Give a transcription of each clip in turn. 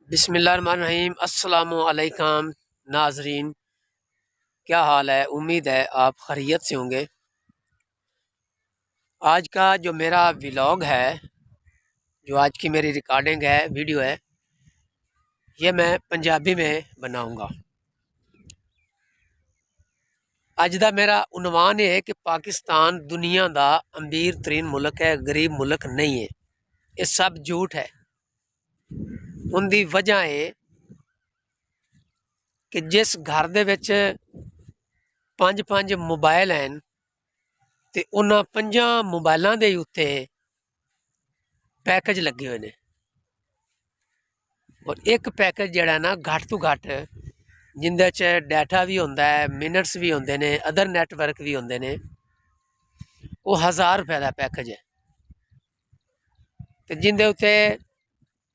बिस्मिल्लाहिर्रहमानिर्रहीम। अस्सलामु अलैकुम नाजरीन, क्या हाल है? उम्मीद है आप खैरियत से होंगे। आज का जो मेरा व्लॉग है, जो आज की मेरी रिकॉर्डिंग है, वीडियो है, ये मैं पंजाबी में बनाऊंगा। अज का मेरा उन्वान है कि पाकिस्तान दुनिया का अमीर तरीन मुल्क है, गरीब मुल्क नहीं है। ये सब झूठ है। उनकी वजह है कि जिस घर दे विच पंज पंज मोबाइल हैं तो उन्होंने पंजा मोबाइलों के उत्ते पैकेज लगे हुए हैं। और एक पैकेज जड़ा ना घट तो घट जिंदे च डाटा भी होंदा है, मिनट्स भी होंदे ने, अदर नैटवर्क भी होंदे ने, वो 1000 रुपए का पैकेज है। तो जिंदे उत्ते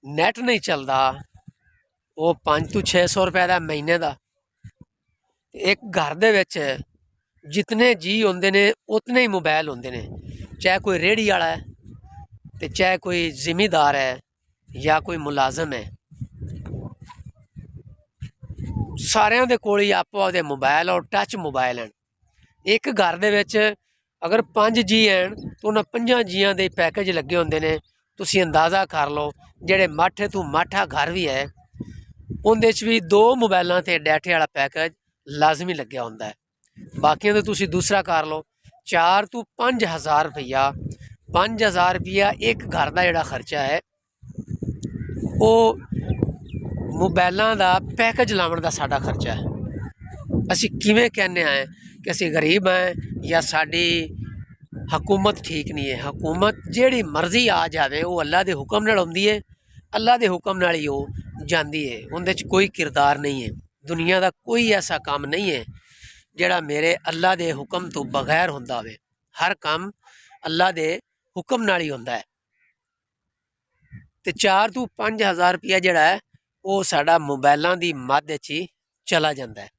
नैट नहीं चलता वो 500 तो 600 रुपए का महीने का। एक घर दे विच जितने जी होंदे ने उतने ही मोबाइल होंदे ने, चाहे कोई रेहड़ी वाला है तो चाहे कोई जिमीदार है या कोई मुलाजम है, सारिਆਂ ਦੇ ਕੋਲ ही आपो आपदे मोबाइल और टच मोबाइल हैं। एक घर दे विच अगर 5 जी हैं तो उन्होंने 5 जियां दे पैकेज लगे होंदे ने। तुसीं अंदाज़ा कर लो, जेड़े माठे तो माठा घर भी है उहदे च भी 2 मोबाइलों ते डाटे वाला पैकेज लाजमी लग्या होंदा है। बाकियां तो तुसीं दूसरा कर लो, 4 तो 5000 रुपया, 5000 रुपया एक घर का जोड़ा खर्चा है वो मोबाइलों का पैकेज लाने का साडा खर्चा है। असी किवें कहने हैं कि असी गरीब हैं या साडी हुकूमत ठीक नहीं है। हुकूमत जेड़ी मर्जी आ जाए वो अल्लाह के हुक्म नाल आउंदी है, अल्लाह के हुक्म नाल ही वो जाती है। उहदे च कोई किरदार नहीं है। दुनिया का कोई ऐसा काम नहीं है जेड़ा मेरे अल्लाह के हुक्म तो बगैर होंदा होवे। हर काम अल्लाह के हुक्म नाल ही होंदा है। तो 4 तो 5000 रुपया जोड़ा है वो साडा मोबाइलों की मद ही चला जाता है।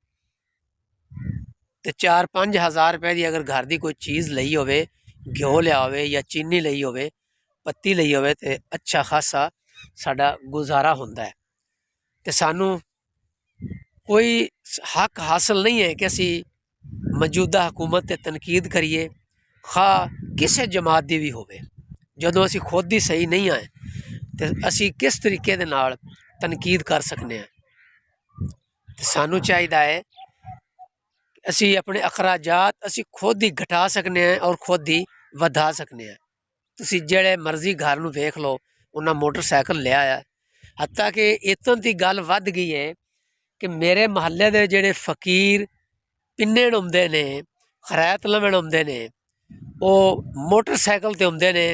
तो 4-5 हज़ार रुपए की अगर घर की कोई चीज़ लई होवे, घ्यो लिया होवे या चीनी लई होवे, पत्ती लई होवे, तो अच्छा खासा साडा गुजारा होंदा है। तो सानू कोई हक हासिल नहीं है कि असी मौजूदा हुकूमत ते तनकीद करिए, खा किसी जमात की भी होवे। जदों असी खुद ही सही नहीं आए तो असी किस तरीके दे नाल तनकीद कर सकने हैं। तो सानू चाहिदा है असी अपने अखराजात असी खुद ही घटा सकने हैं और खुद ही वधा सकने हैं। तुसी जेड़े मर्जी घर नूं वेख लो, उन्हें मोटरसाइकिल लिया है। हत्ता कि इतों की गल वध गई है कि मेरे महल्ले के जेड़े फकीर पिन्ने आउंदे ने, खरैत लवन आउंदे ने, वो मोटरसाइकिल ते आउंदे ने।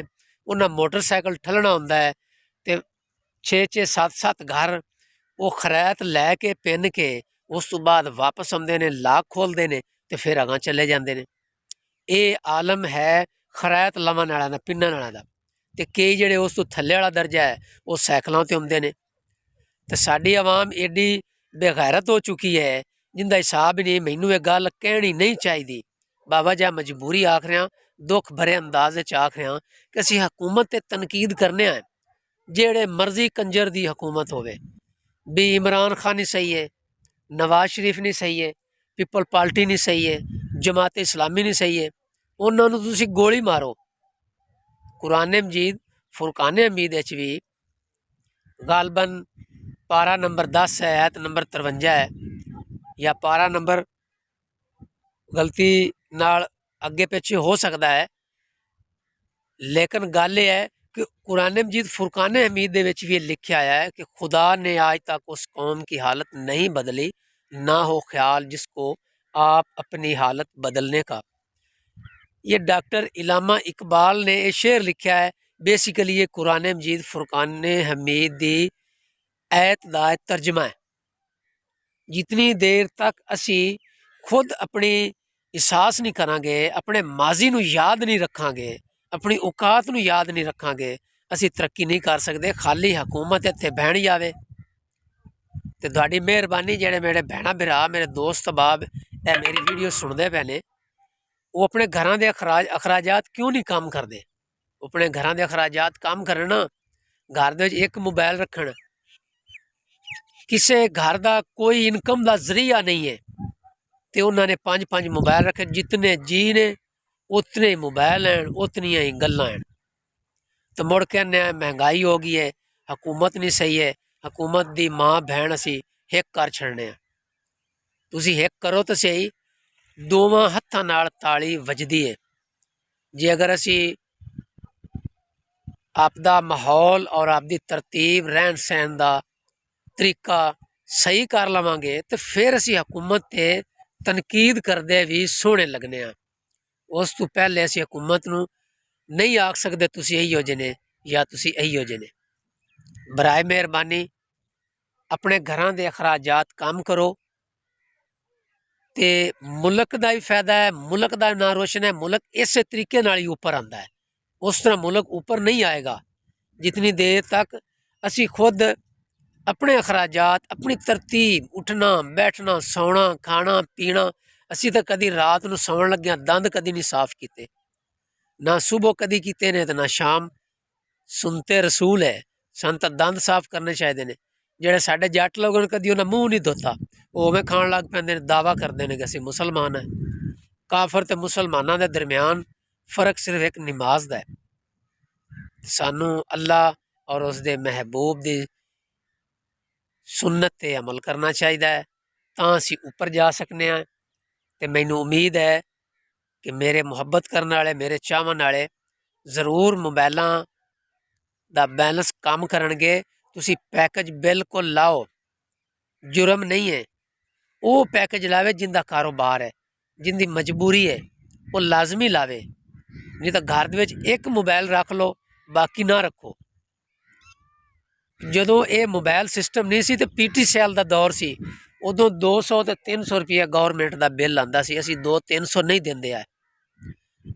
उन्हें मोटरसाइकिल ठलना होंदा है तो 6-6 7-7 घर वो खरैत लैके पिन के उस तो बाद वापस आते हैं, लाक खोलते हैं तो फिर अगां चले जाते हैं। ये आलम है खरैत लवन वाला दा, पिन्नन वाला दा। तो कई जेड़े उस तो थल्ले वाला दर्जा है वो सैकलों ते आउंदे ने। तो साडी आवाम एडी बेगैरत हो चुकी है जिंदा हिसाब ही नहीं। मैनू ये गल कहनी नहीं चाहिए। बाबा जा मजबूरी आख रहा, दुख भरे अंदाज आख रहा कि असी हुकूमत ते तनकीद करने आए। जेड़े मर्जी कंजर दी हुकूमत होवे, भी इमरान खान ही सही है, नवाज शरीफ नहीं सही है, पीपल पार्टी नहीं सही है, जमात इस्लामी नहीं सही है, उन्होंने तुसी गोली मारो। कुरान मजीद फुरकान हमीद भी गालबन पारा नंबर 10 है, आयत नंबर 53 है, या पारा नंबर गलती नाल अगे पिछे हो सकता है, लेकिन गल यह है कि कुरान मजीद फुरकान हमीद भी लिखा आया है कि खुदा ने आज तक उस कौम की हालत नहीं बदली, ना हो ख्याल जिसको आप अपनी हालत बदलने का। ये डॉक्टर इलामा इकबाल ने ये शेर लिखा है। बेसिकली ये कुरान मजीद फुरकान हमीद की आयत का तर्जमा है। जितनी देर तक असी खुद अपनी एहसास नहीं करांगे, अपने माजी नूं याद नहीं रखांगे, अपनी औकात नूं याद नहीं रखांगे, असी तरक्की नहीं कर सकते। खाली हुकूमत इत्थे बहन जावे तो तुहाडी मेहरबानी। जेड़े मेरे भैणा भरा, मेरे दोस्त अहबाब ए मेरी वीडियो सुनते पे ने, वो अपने घरां दे अखराजात क्यों नहीं काम करते? अपने घरां दे अखराजात काम करन ना। घर दे एक मोबाइल रखन, ਕਿਸੇ ਘਰ ਦਾ ਕੋਈ ਇਨਕਮ ਦਾ ਜ਼ਰੀਆ ਨਹੀਂ ਹੈ ਤੇ ਉਹਨਾਂ ਨੇ 5-5 मोबाइल रखे। जितने जी ने उतने मोबाइल हैं, उतनियां ही गल्लां हैं। तो मुड़ कहने महंगाई हो गई है, हुकूमत नहीं सही है, हुकूमत दी माँ भैन असी हिक कर छड़ने। तुसी हिक करो तो सही, दोवां हत्थां नाल ताली वजदी है। जे अगर असी आपदा माहौल और आपदी तरतीब रहन सहन का तरीका सही कर लवांगे तो फिर असी हुकूमत ते तनकीद करदे भी सोहने लगने। उस तो पहले असी हुकूमत नूं नहीं आख सकते तुसी इही हो जने या तुसी इही हो जने। बराए मेहरबानी अपने घरां दे अखराजात कम करो ते मुल्क दा भी फायदा है, मुल्क दा नां रोशन है। मुल्क इस तरीके नाल ही ऊपर आंदा है, उस तरह मुल्क ऊपर नहीं आएगा जितनी देर तक असी खुद अपने अखराजात, अपनी तरतीब, उठना बैठना, सौना, खाना पीना। असी तो कभी रात नूं सौन लग्या दंद कभी नहीं साफ किते, ना सुबह कभी किते ने, तो ना शाम। सुनते रसूल है, सन तो दंद साफ करने चाहिए ने। जेड़े साडे जट लोग कभी उन्हें मूँह नहीं धोता, वो उवें खाण लग पैंदे ने, दावा करते हैं कि असी मुसलमान हैं। काफर ते मुसलमानां दे दरम्यान फर्क सिर्फ एक नमाज दा है। सानू अल्लाह और उसदे महबूब दी सुन्नत ते अमल करना चाहिए है, तां असी ऊपर जा सकने हैं। ते मैनू उम्मीद है कि मेरे मुहब्बत करने वाले, मेरे चाहन वाले जरूर मोबाइलों दा बैलेंस कम करनगे। तुसी पैकेज बिल्कुल लाओ, जुर्म नहीं है। वो पैकेज लावे जिंदा कारोबार है, जिंदी मजबूरी है, वो लाजमी लावे। नहीं तो घर दे विच एक मोबाइल रख लो, बाकी ना रखो। जदों ये मोबाइल सिस्टम नहीं सी तो पीटी सैल का दौर सी, उदों 200 तो 300 रुपया गौरमेंट का बिल आंदा सी। असी 200-300 नहीं देंदे है।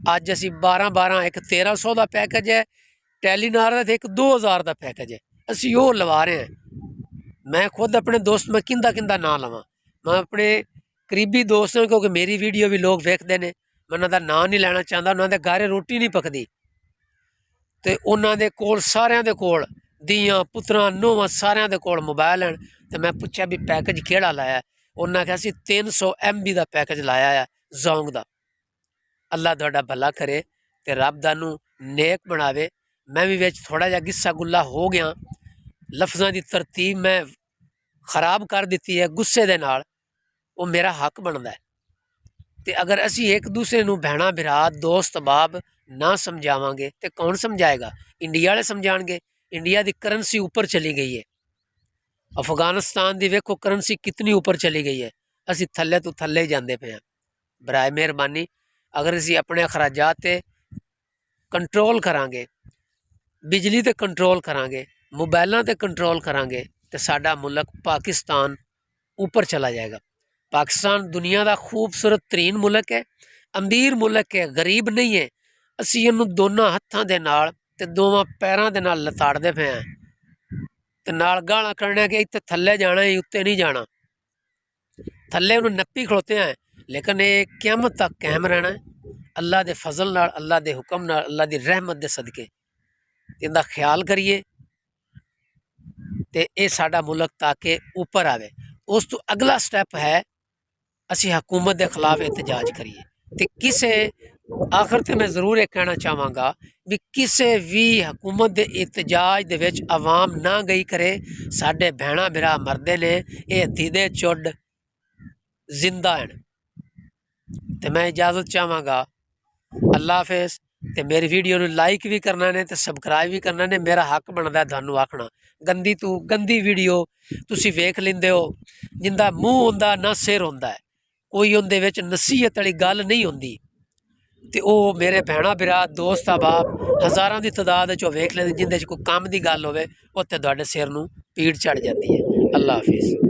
अज असी 12-12 एक 1300 का पैकेज है, टैलीनार का एक 2000 का पैकेज है, असी वो लवा रहे हैं। मैं खुद अपने दोस्त में किंदा ना लवां, मैं अपने करीबी दोस्त हैं, क्योंकि मेरी वीडियो भी लोग वेखते हैं। मैं उन्होंने नाम नहीं लेना चाहता, उन्होंने घर रोटी नहीं पकती, तो उन्होंने कोल सारिਆਂ ਦੇ कोल धीआं पुत्रां नूहां सारिਆਂ ਦੇ कोल मोबाइल हैं। तो मैं पूछा भी पैकेज केड़ा लाया, उन्हें कहा असी 300 MB का पैकेज लाया है जोंग का। अल्लाह तुहाडा भला करे तो रब तुहानू नेक बनावे। मैं भी विच थोड़ा जिहा गिस्सा गुल्ला हो गया, लफ्ज़ां की तरतीब मैं खराब कर दी है गुस्से दे नाल, वो मेरा हक बनता है। तो अगर असी एक दूसरे नूं भैणा भरा दोस्त बाब ना समझावांगे तो कौन समझाएगा? इंडिया वाले समझाएंगे। इंडिया की करंसी ऊपर चली गई है, अफगानिस्तान की वेखो करंसी कितनी ऊपर चली गई है, असी थल्ले तो थल्ले ही जाते पे हैं। बराए मेहरबानी अगर असी अपने अखराजात ते कंट्रोल करांगे, बिजली ते कंट्रोल करांगे, मोबाइलों ते कंट्रोल करांगे, तो साडा मुल्क पाकिस्तान ऊपर चला जाएगा। पाकिस्तान दुनिया का खूबसूरत तरीन मुल्क है, अमीर मुल्क है, गरीब नहीं है। असी इनू दोनों हत्थों के नाल ते दोवां पैरों के नाल लताड़ते पे हैं, ते नाल गालां करने कि इत्थे थल्ले जाना ही, उत्ते नहीं जाना। थल्ले उन्हें नप्पी खड़ोते हैं, लेकिन ये क़यामत तक कायम रहना है। अल्लाह के फजल नाल, अल्लाह के हुक्म नाल, अल्लाह की रहमत के सदके इनका ख्याल करिए तो ये साडा मुल्क ताकि ऊपर आवे। उस तो अगला स्टैप है असी हुकूमत के खिलाफ एहतजाज करिए। तो किसे आखिर ते मैं जरूर ये कहना चाहवागा भी किसी भी हुकूमत के एहतजाज दे विच आवाम ना गई करे। साडे भैणा भरा मरदे ने, ये दीदे चुड जिंदा हैं। तो मैं इजाज़त चाहवागा। अल्लाह हाफिज़। तो मेरी वीडियो नूं लाइक भी करना ने, तो सबसक्राइब भी करना ने। मेरा हक बनता थानू आखना। गंदी तू गंदी वीडियो तुसी वेख लेंदे हो, जिंदा मूँह होंदा ना सिर होंदा है, कोई उनदे विच नसीहत वाली गल नहीं होंदी, तो वो मेरे भैणा भरा दोस्त अहबाब हज़ारां की तादाद चो वेख लेंदे, जिंदे कोई काम की गल होवे उत्थे तुहाडे सिर नूं पीड़ चढ़ जाती है। अल्लाह हाफिज़।